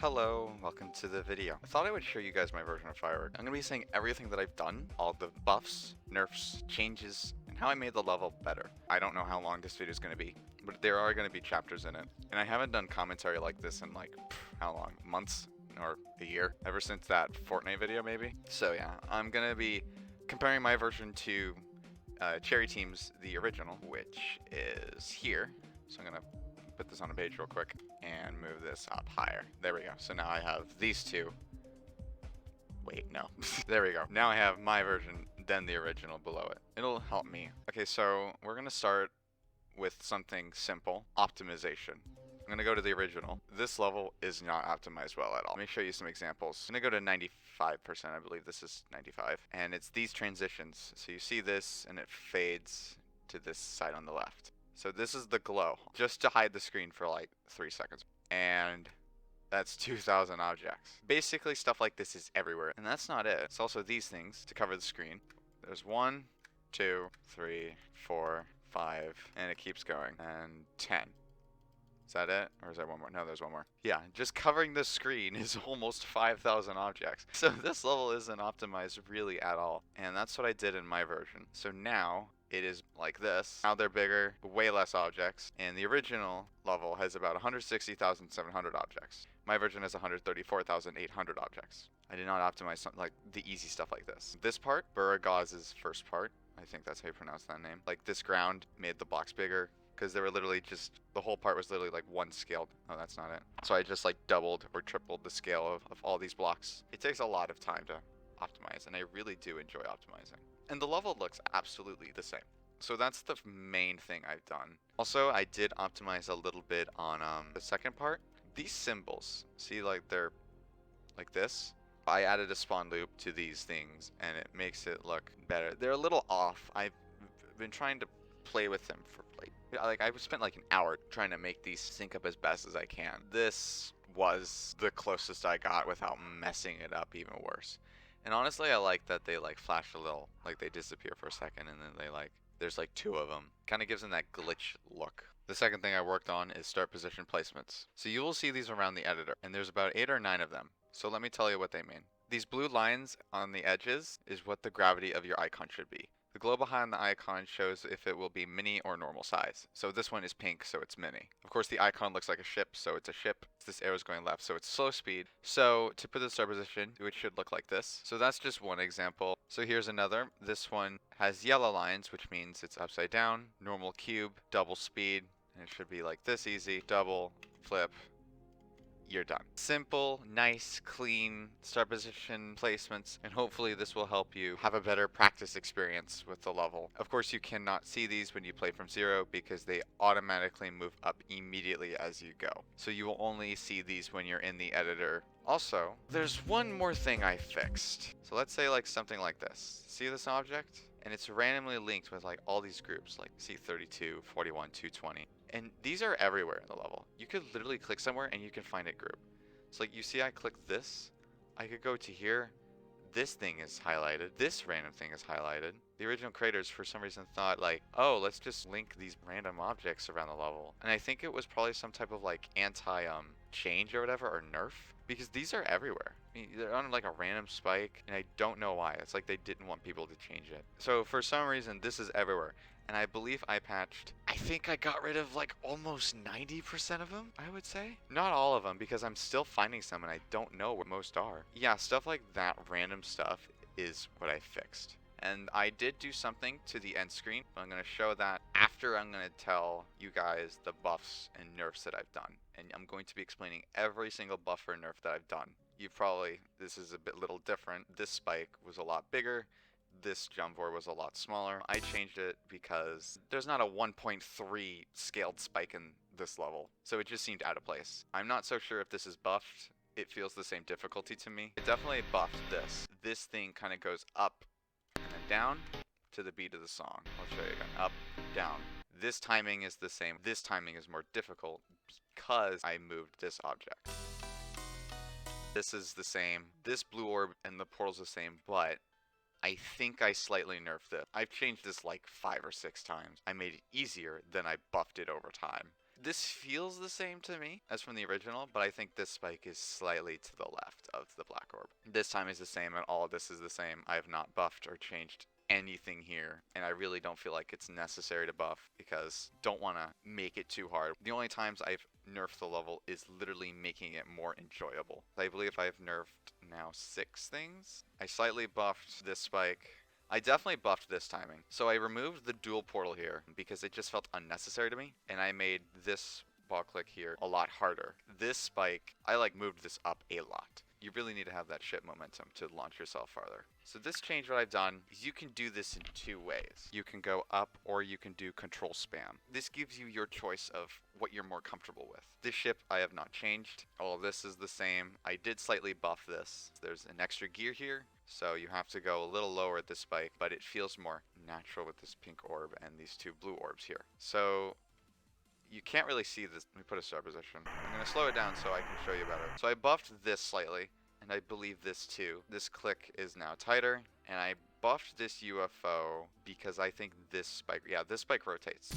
Hello, welcome to the video. I thought I would show you guys my version of Firework. I'm going to be saying everything that I've done, all the buffs, nerfs, changes, and how I made the level better. I don't know how long this video is going to be, but there are going to be chapters in it. And I haven't done commentary like this in like, how long? Months? Or a year? Ever since that Fortnite video maybe? So yeah, I'm going to be comparing my version to Cherry Team's the original, which is here. So I'm going to put this on a page real quick and move this up higher. There we go. So now I have these two. Wait, no. There we go. Now I have my version, then the original below it. It'll help me. Okay, so we're gonna start with something simple, optimization. I'm gonna go to the original. This level is not optimized well at all. Let me show you some examples. I'm gonna go to 95%, I believe this is 95. And it's these transitions. So you see this and it fades to this side on the left. So this is the glow, just to hide the screen for like 3 seconds. And that's 2,000 objects. Basically stuff like this is everywhere. And that's not it. It's also these things to cover the screen. There's 1, 2, 3, 4, 5, and it keeps going. And 10. Is that it? Or is there one more? No, there's one more. Yeah, just covering the screen is almost 5,000 objects. So this level isn't optimized really at all. And that's what I did in my version. So now it is like this. Now they're bigger, way less objects, and the original level has about 160,700 objects. My version has 134,800 objects. I did not optimize something like the easy stuff like this. This part, Buragaz's first part, I think that's how you pronounce that name. Like this ground made the blocks bigger because they were literally just, the whole part was literally like one scaled. Oh, that's not it. So I just like doubled or tripled the scale of all these blocks. It takes a lot of time to optimize, and I really do enjoy optimizing. And the level looks absolutely the same. So that's the main thing I've done. Also, I did optimize a little bit on the second part. These symbols, see, like they're like this. I added a spawn loop to these things and it makes it look better. They're a little off. I've been trying to play with them for like I've spent like an hour trying to make these sync up as best as I can. This was the closest I got without messing it up even worse. And honestly, I like that they like flash a little, like they disappear for a second and then they like, there's like 2 of them. Kind of gives them that glitch look. The second thing I worked on is start position placements. So you will see these around the editor, and there's about 8 or 9 of them. So let me tell you what they mean. These blue lines on the edges is what the gravity of your icon should be. The glow behind the icon shows if it will be mini or normal size. So this one is pink, so it's mini. Of course, the icon looks like a ship, so it's a ship. This arrow is going left, so it's slow speed. So to put the start position, it should look like this. So that's just one example. So here's another. This one has yellow lines, which means it's upside down, normal cube, double speed, and it should be like this easy. Double, flip, you're done. Simple, nice, clean start position placements, and hopefully this will help you have a better practice experience with the level. Of course, you cannot see these when you play from 0 because they automatically move up immediately as you go. So you will only see these when you're in the editor. Also, there's one more thing I fixed. So let's say like something like this. See this object? And it's randomly linked with like all these groups, like see 32, 41, 220. And these are everywhere in the level. You could literally click somewhere and you can find it group. So like you see I click this, I could go to here, this thing is highlighted, this random thing is highlighted. The original creators for some reason thought like, oh, let's just link these random objects around the level. And I think it was probably some type of like change or whatever, or nerf, because these are everywhere. I mean, they're on like a random spike, and I don't know why. It's like they didn't want people to change it. So for some reason, this is everywhere. And I believe I patched, I think I got rid of like almost 90% of them, I would say. Not all of them, because I'm still finding some and I don't know what most are. Yeah, stuff like that random stuff is what I fixed. And I did do something to the end screen. I'm going to show that after I'm going to tell you guys the buffs and nerfs that I've done. And I'm going to be explaining every single buff or nerf that I've done. This is a little different. This spike was a lot bigger. This jump board was a lot smaller. I changed it because there's not a 1.3 scaled spike in this level, so it just seemed out of place. I'm not so sure if this is buffed. It feels the same difficulty to me. It definitely buffed this. This thing kind of goes up and then down to the beat of the song. I'll show you again. Up, down. This timing is the same. This timing is more difficult because I moved this object. This is the same. This blue orb and the portal's the same, but I think I slightly nerfed it. I've changed this like 5 or 6 times. I made it easier, then I buffed it over time. This feels the same to me as from the original, but I think this spike is slightly to the left of the black orb. This time is the same, and all of this is the same. I have not buffed or changed anything here, and I really don't feel like it's necessary to buff because don't want to make it too hard. The only times I've nerfed the level is literally making it more enjoyable. I believe I've nerfed now 6 things. I slightly buffed this spike. I definitely buffed this timing. So I removed the dual portal here because it just felt unnecessary to me, and I made this ball click here a lot harder. This spike, I like moved this up a lot. You really need to have that ship momentum to launch yourself farther. So this change, what I've done is you can do this in 2 ways. You can go up or you can do control spam. This gives you your choice of what you're more comfortable with. This ship I have not changed. All of this is the same. I did slightly buff this. There's an extra gear here, so you have to go a little lower at this spike, but it feels more natural with this pink orb and these 2 blue orbs here. So you can't really see this. Let me put a start position. I'm going to slow it down so I can show you better. So I buffed this slightly, and I believe this too. This click is now tighter, and I buffed this UFO because I think this spike, yeah, this spike rotates.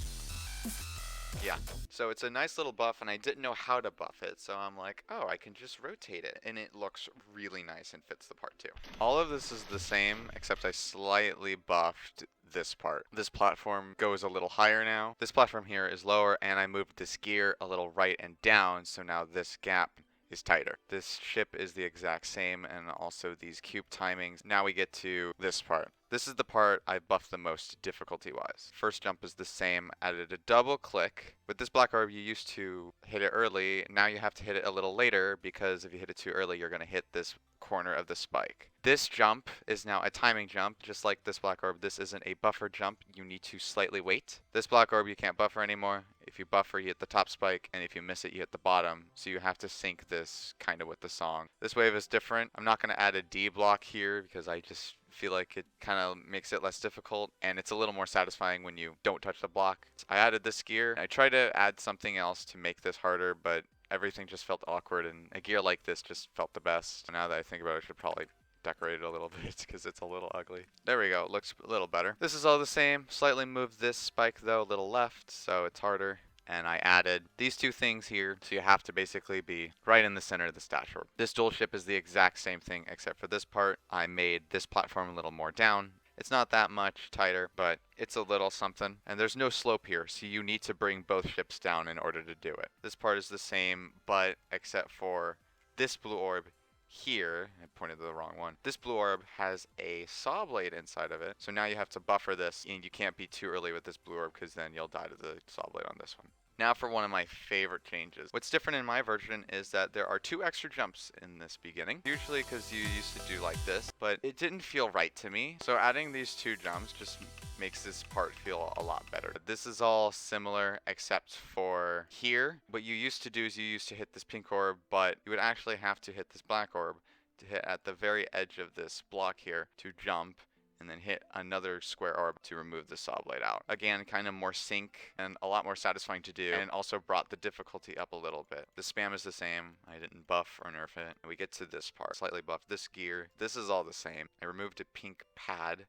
Yeah, so it's a nice little buff, and I didn't know how to buff it, so I'm like, oh, I can just rotate it, and it looks really nice and fits the part too. All of this is the same, except I slightly buffed this part. This platform goes a little higher now. This platform here is lower, and I moved this gear a little right and down, so now this gap is tighter. This ship is the exact same, and also these cube timings. Now we get to this part. This is the part I buffed the most difficulty-wise. First jump is the same, added a double click. With this black orb, you used to hit it early. Now you have to hit it a little later because if you hit it too early, you're going to hit this corner of the spike. This jump is now a timing jump, just like this black orb. This isn't a buffer jump. You need to slightly wait. This black orb, you can't buffer anymore. If you buffer, you hit the top spike, and if you miss it, you hit the bottom. So you have to sync this kind of with the song. This wave is different. I'm not going to add a D block here because I just feel like it kind of makes it less difficult, and it's a little more satisfying when you don't touch the block. I added this gear. I tried to add something else to make this harder, but everything just felt awkward, and a gear like this just felt the best. Now that I think about it, I should probably decorate it a little bit because it's a little ugly. There we go. It looks a little better. This is all the same. Slightly moved this spike though a little left, so it's harder. And I added these 2 things here, so you have to basically be right in the center of the stash orb. This dual ship is the exact same thing, except for this part. I made this platform a little more down. It's not that much tighter, but it's a little something. And there's no slope here, so you need to bring both ships down in order to do it. This part is the same, but except for this blue orb here, I pointed to the wrong one. This blue orb has a saw blade inside of it, so now you have to buffer this, and you can't be too early with this blue orb because then you'll die to the saw blade on this one. Now for one of my favorite changes. What's different in my version is that there are 2 extra jumps in this beginning. Usually because you used to do like this, but it didn't feel right to me. So adding these 2 jumps just makes this part feel a lot better. This is all similar except for here. What you used to do is you used to hit this pink orb, but you would actually have to hit this black orb to hit at the very edge of this block here to jump, and then hit another square orb to remove the saw blade out. Again, kind of more sync and a lot more satisfying to do, and also brought the difficulty up a little bit. The spam is the same. I didn't buff or nerf it. And we get to this part. Slightly buffed this gear. This is all the same. I removed a pink pad.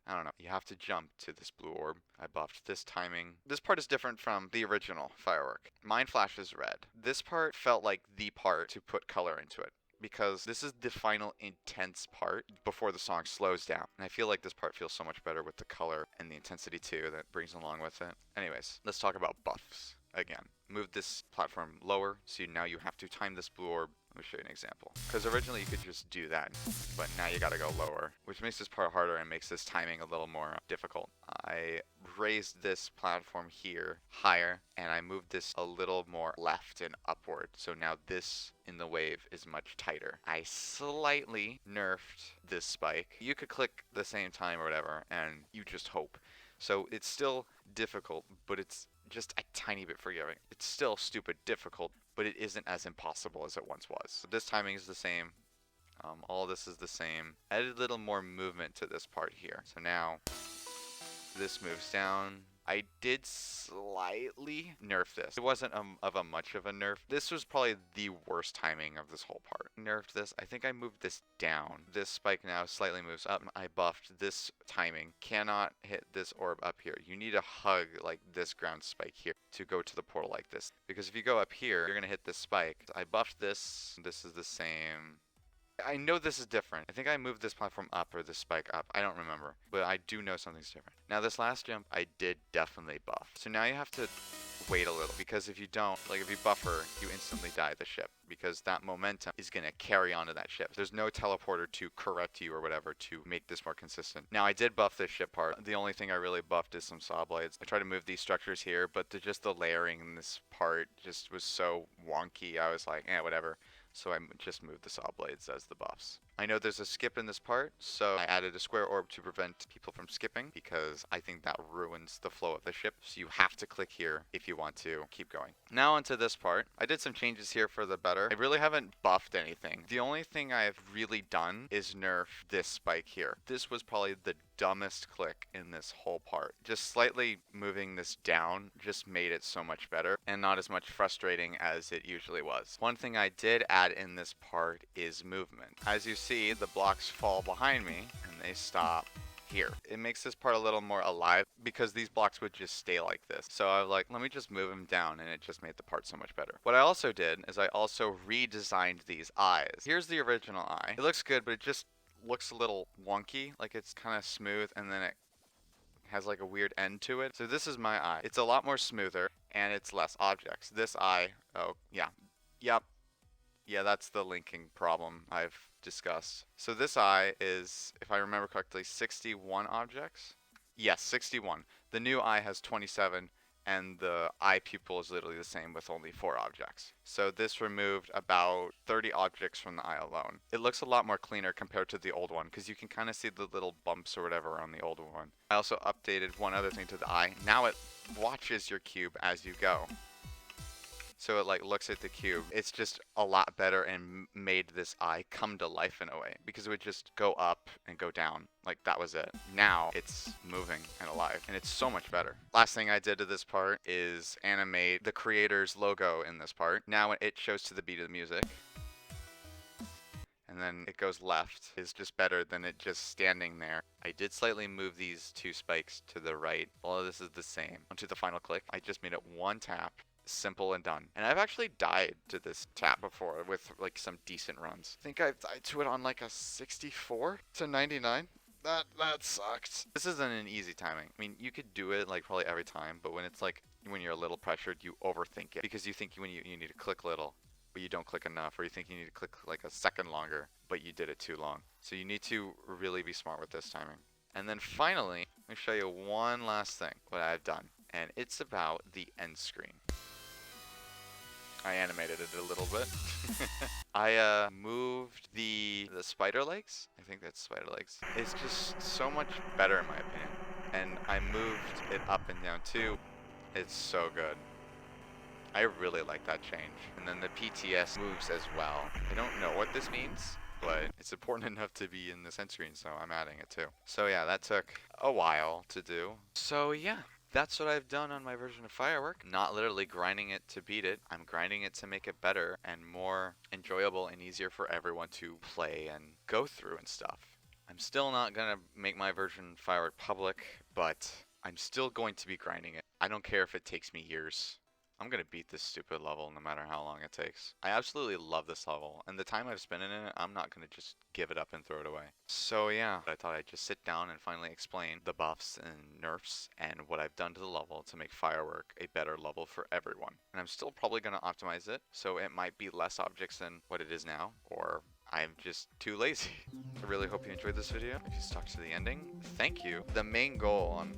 I don't know. You have to jump to this blue orb. I buffed this timing. This part is different from the original Firework. Mine flashes red. This part felt like the part to put color into it, because this is the final intense part before the song slows down. And I feel like this part feels so much better with the color and the intensity too that brings along with it. Anyways, let's talk about buffs again. Move this platform lower, so now you have to time this blue orb. Let me show you an example. Because originally you could just do that, but now you gotta go lower, which makes this part harder and makes this timing a little more difficult. I raised this platform here higher, and I moved this a little more left and upward. So now this in the wave is much tighter. I slightly nerfed this spike. You could click the same time or whatever, and you just hope. So it's still difficult, but it's just a tiny bit forgiving. It's still stupid difficult, but it isn't as impossible as it once was. This timing is the same. All this is the same. Added a little more movement to this part here. So now this moves down. I did slightly nerf this. It wasn't much of a nerf. This was probably the worst timing of this whole part. Nerfed this. I think I moved this down. This spike now slightly moves up. I buffed this timing. Cannot hit this orb up here. You need to hug like this ground spike here to go to the portal like this. Because if you go up here, you're going to hit this spike. I buffed this. This is the same. I know this is different. I think I moved this platform up or this spike up. I don't remember. But I do know something's different. Now this last jump, I did definitely buff. So now you have to wait a little. Because if you don't, like if you buffer, you instantly die the ship. Because that momentum is going to carry onto that ship. There's no teleporter to correct you or whatever to make this more consistent. Now I did buff this ship part. The only thing I really buffed is some saw blades. I tried to move these structures here, but just the layering in this part just was so wonky. I was like, whatever. So I just moved the saw blades as the buffs. I know there's a skip in this part, so I added a square orb to prevent people from skipping because I think that ruins the flow of the ship. So you have to click here if you want to keep going. Now onto this part. I did some changes here for the better. I really haven't buffed anything. The only thing I've really done is nerf this spike here. This was probably the dumbest click in this whole part. Just slightly moving this down just made it so much better and not as much frustrating as it usually was. One thing I did add in this part is movement. As you see, the blocks fall behind me and they stop here. It makes this part a little more alive because these blocks would just stay like this. So I was like, let me just move them down, and it just made the part so much better. What I also did is I also redesigned these eyes. Here's the original eye. It looks good, but it just looks a little wonky. Like it's kind of smooth and then it has like a weird end to it. So this is my eye. It's a lot more smoother and it's less objects. This eye, oh yeah, yep. Yeah, that's the linking problem I've discussed. So this eye is, if I remember correctly, 61 objects? Yes, 61. The new eye has 27, and the eye pupil is literally the same with only 4 objects. So this removed about 30 objects from the eye alone. It looks a lot more cleaner compared to the old one, because you can kind of see the little bumps or whatever on the old one. I also updated one other thing to the eye. Now it watches your cube as you go. So it like looks at the cube. It's just a lot better and made this eye come to life in a way because it would just go up and go down. Like that was it. Now it's moving and alive and it's so much better. Last thing I did to this part is animate the creator's logo in this part. Now it shows to the beat of the music. And then it goes left is just better than it just standing there. I did slightly move these 2 spikes to the right. All of this is the same. Onto the final click. I just made it 1 tap. Simple and done. And I've actually died to this tap before with like some decent runs. I think I've died to it on like a 64 to 99. That sucked. This isn't an easy timing. I mean, you could do it like probably every time, but when it's like when you're a little pressured, you overthink it because you think when you need to click little, but you don't click enough, or you think you need to click like a second longer, but you did it too long. So you need to really be smart with this timing. And then finally, let me show you one last thing, what I've done. And it's about the end screen. I animated it a little bit. I moved the spider legs. I think that's spider legs. It's just so much better in my opinion. And I moved it up and down too. It's so good. I really like that change. And then the PTS moves as well. I don't know what this means, but it's important enough to be in this end screen, so I'm adding it too. So yeah, that took a while to do. So yeah. That's what I've done on my version of Firework. Not literally grinding it to beat it. I'm grinding it to make it better and more enjoyable and easier for everyone to play and go through and stuff. I'm still not going to make my version of Firework public, but I'm still going to be grinding it. I don't care if it takes me years. I'm going to beat this stupid level no matter how long it takes. I absolutely love this level, and the time I've spent in it, I'm not going to just give it up and throw it away. So yeah, I thought I'd just sit down and finally explain the buffs and nerfs and what I've done to the level to make Firework a better level for everyone. And I'm still probably going to optimize it, so it might be less objects than what it is now, or I'm just too lazy. I really hope you enjoyed this video. If you stuck to the ending, thank you. The main goal on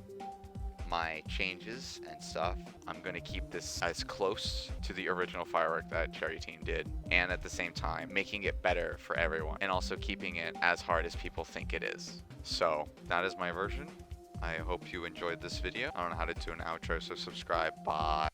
my changes and stuff, I'm going to keep this as close to the original Firework that Cherry Team did, and at the same time making it better for everyone, and also keeping it as hard as people think it is. So that is my version. I hope you enjoyed this video. I don't know how to do an outro, so subscribe. Bye.